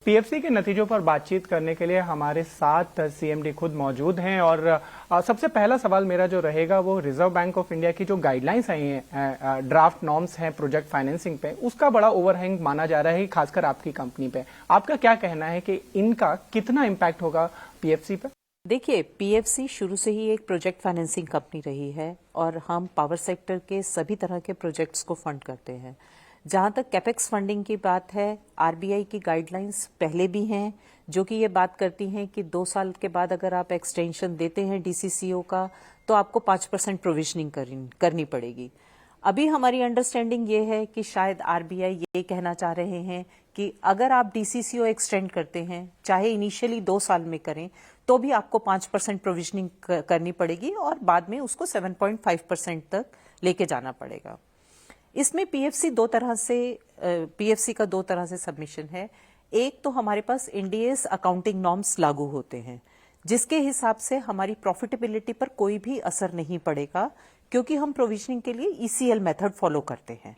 PFC के नतीजों पर बातचीत करने के लिए हमारे साथ सीएमडी खुद मौजूद हैं और सबसे पहला सवाल मेरा जो रहेगा वो रिजर्व बैंक ऑफ इंडिया की जो गाइडलाइंस आई हैं, ड्राफ्ट नॉर्म्स हैं प्रोजेक्ट फाइनेंसिंग पे, उसका बड़ा ओवरहैंग माना जा रहा है, खासकर आपकी कंपनी पे। आपका क्या कहना है कि इनका कितना इम्पैक्ट होगा पीएफसी पे? देखिए, पीएफसी शुरू से ही एक प्रोजेक्ट फाइनेंसिंग कंपनी रही है और हम पावर सेक्टर के सभी तरह के प्रोजेक्ट्स को फंड करते हैं। जहां तक कैपेक्स फंडिंग की बात है, आरबीआई की गाइडलाइंस पहले भी हैं जो कि ये बात करती हैं कि 2 साल के बाद अगर आप एक्सटेंशन देते हैं डीसीसीओ का तो आपको 5% प्रोविजनिंग करनी पड़ेगी। अभी हमारी अंडरस्टैंडिंग ये है कि शायद आरबीआई ये कहना चाह रहे हैं कि अगर आप डीसीसीओ एक्सटेंड करते हैं, चाहे इनिशियली 2 साल में करें, तो भी आपको 5% प्रोविजनिंग करनी पड़ेगी और बाद में उसको 7.5% तक लेके जाना पड़ेगा। इसमें पीएफसी का 2 तरह से सबमिशन है। एक तो हमारे पास इंडियस अकाउंटिंग नॉर्म्स लागू होते हैं, जिसके हिसाब से हमारी प्रॉफिटेबिलिटी पर कोई भी असर नहीं पड़ेगा, क्योंकि हम प्रोविजनिंग के लिए ईसीएल मेथड फॉलो करते हैं।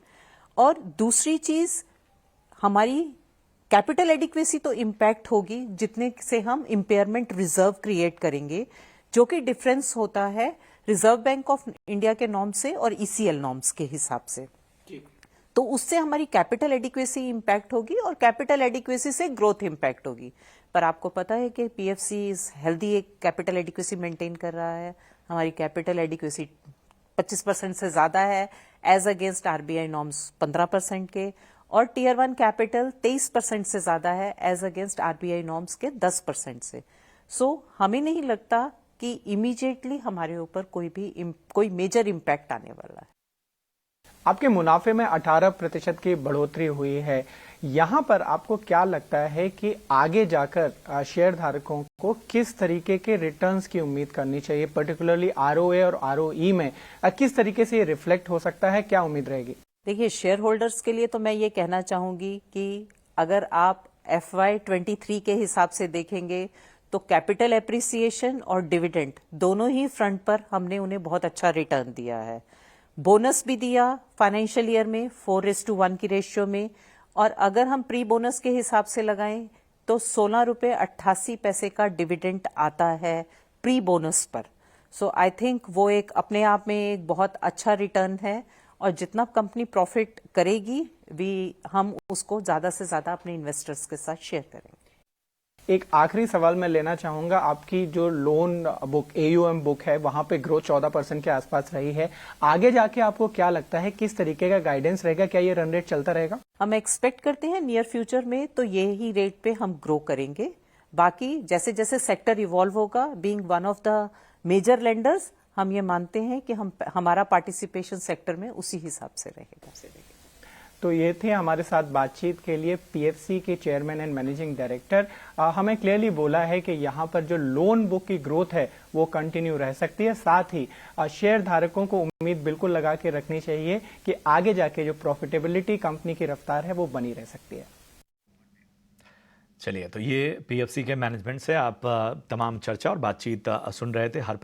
और दूसरी चीज, हमारी कैपिटल एडिक्वेसी तो इम्पैक्ट होगी जितने से हम इम्पेयरमेंट रिजर्व क्रिएट करेंगे, जो कि डिफरेंस होता है रिजर्व बैंक ऑफ इंडिया के नॉर्म से और ईसीएल नॉर्म्स के हिसाब से। तो उससे हमारी कैपिटल एडिक्वेसी इम्पैक्ट होगी और कैपिटल एडिक्वेसी से ग्रोथ इम्पैक्ट होगी। पर आपको पता है कि पीएफसी इज हेल्दी एक कैपिटल एडिक्वेसी मेंटेन कर रहा है। हमारी कैपिटल एडिक्वेसी 25% से ज्यादा है एज अगेंस्ट आरबीआई नॉर्म्स 15% के, और टीयर 1 कैपिटल 23% से ज्यादा है एज अगेंस्ट आरबीआई नॉर्म्स के 10% से। सो हमें नहीं लगता कि इमीडिएटली हमारे ऊपर कोई मेजर इम्पैक्ट आने वाला है। आपके मुनाफे में 18% की बढ़ोतरी हुई है। यहाँ पर आपको क्या लगता है कि आगे जाकर शेयर धारकों को किस तरीके के रिटर्न्स की उम्मीद करनी चाहिए, पर्टिकुलरली आरओए और आरओई में किस तरीके से ये रिफ्लेक्ट हो सकता है, क्या उम्मीद रहेगी? देखिए, शेयर होल्डर्स के लिए तो मैं ये कहना चाहूंगी कि अगर आप FY23 के हिसाब से देखेंगे तो कैपिटल एप्रिसिएशन और डिविडेंड दोनों ही फ्रंट पर हमने उन्हें बहुत अच्छा रिटर्न दिया है। बोनस भी दिया फाइनेंशियल ईयर में 4:1 की रेशियो में, और अगर हम प्री बोनस के हिसाब से लगाएं तो 16 रुपये 88 पैसे का डिविडेंड आता है प्री बोनस पर। सो आई थिंक वो एक अपने आप में एक बहुत अच्छा रिटर्न है, और जितना कंपनी प्रॉफिट करेगी हम उसको ज्यादा से ज्यादा अपने इन्वेस्टर्स के साथ शेयर करेंगे। एक आखिरी सवाल मैं लेना चाहूंगा, आपकी जो लोन बुक AUM बुक है वहां पे ग्रोथ 14% के आसपास रही है। आगे जाके आपको क्या लगता है किस तरीके का गाइडेंस रहेगा, क्या ये रन रेट चलता रहेगा? हम एक्सपेक्ट करते हैं नियर फ्यूचर में तो ये ही रेट पे हम ग्रो करेंगे। बाकी जैसे जैसे सेक्टर इवॉल्व होगा, being one of the major lenders, हम ये मानते हैं कि हमारा पार्टिसिपेशन सेक्टर में उसी हिसाब से रहेगा। तो ये थे हमारे साथ बातचीत के लिए पीएफसी के चेयरमैन एंड मैनेजिंग डायरेक्टर। हमें क्लियरली बोला है कि यहाँ पर जो लोन बुक की ग्रोथ है वो कंटिन्यू रह सकती है। साथ ही शेयर धारकों को उम्मीद बिल्कुल लगा के रखनी चाहिए कि आगे जाके जो प्रॉफिटेबिलिटी कंपनी की रफ्तार है वो बनी रह सकती है। चलिए, तो ये पीएफसी के मैनेजमेंट से आप तमाम चर्चा और बातचीत सुन रहे थे। हर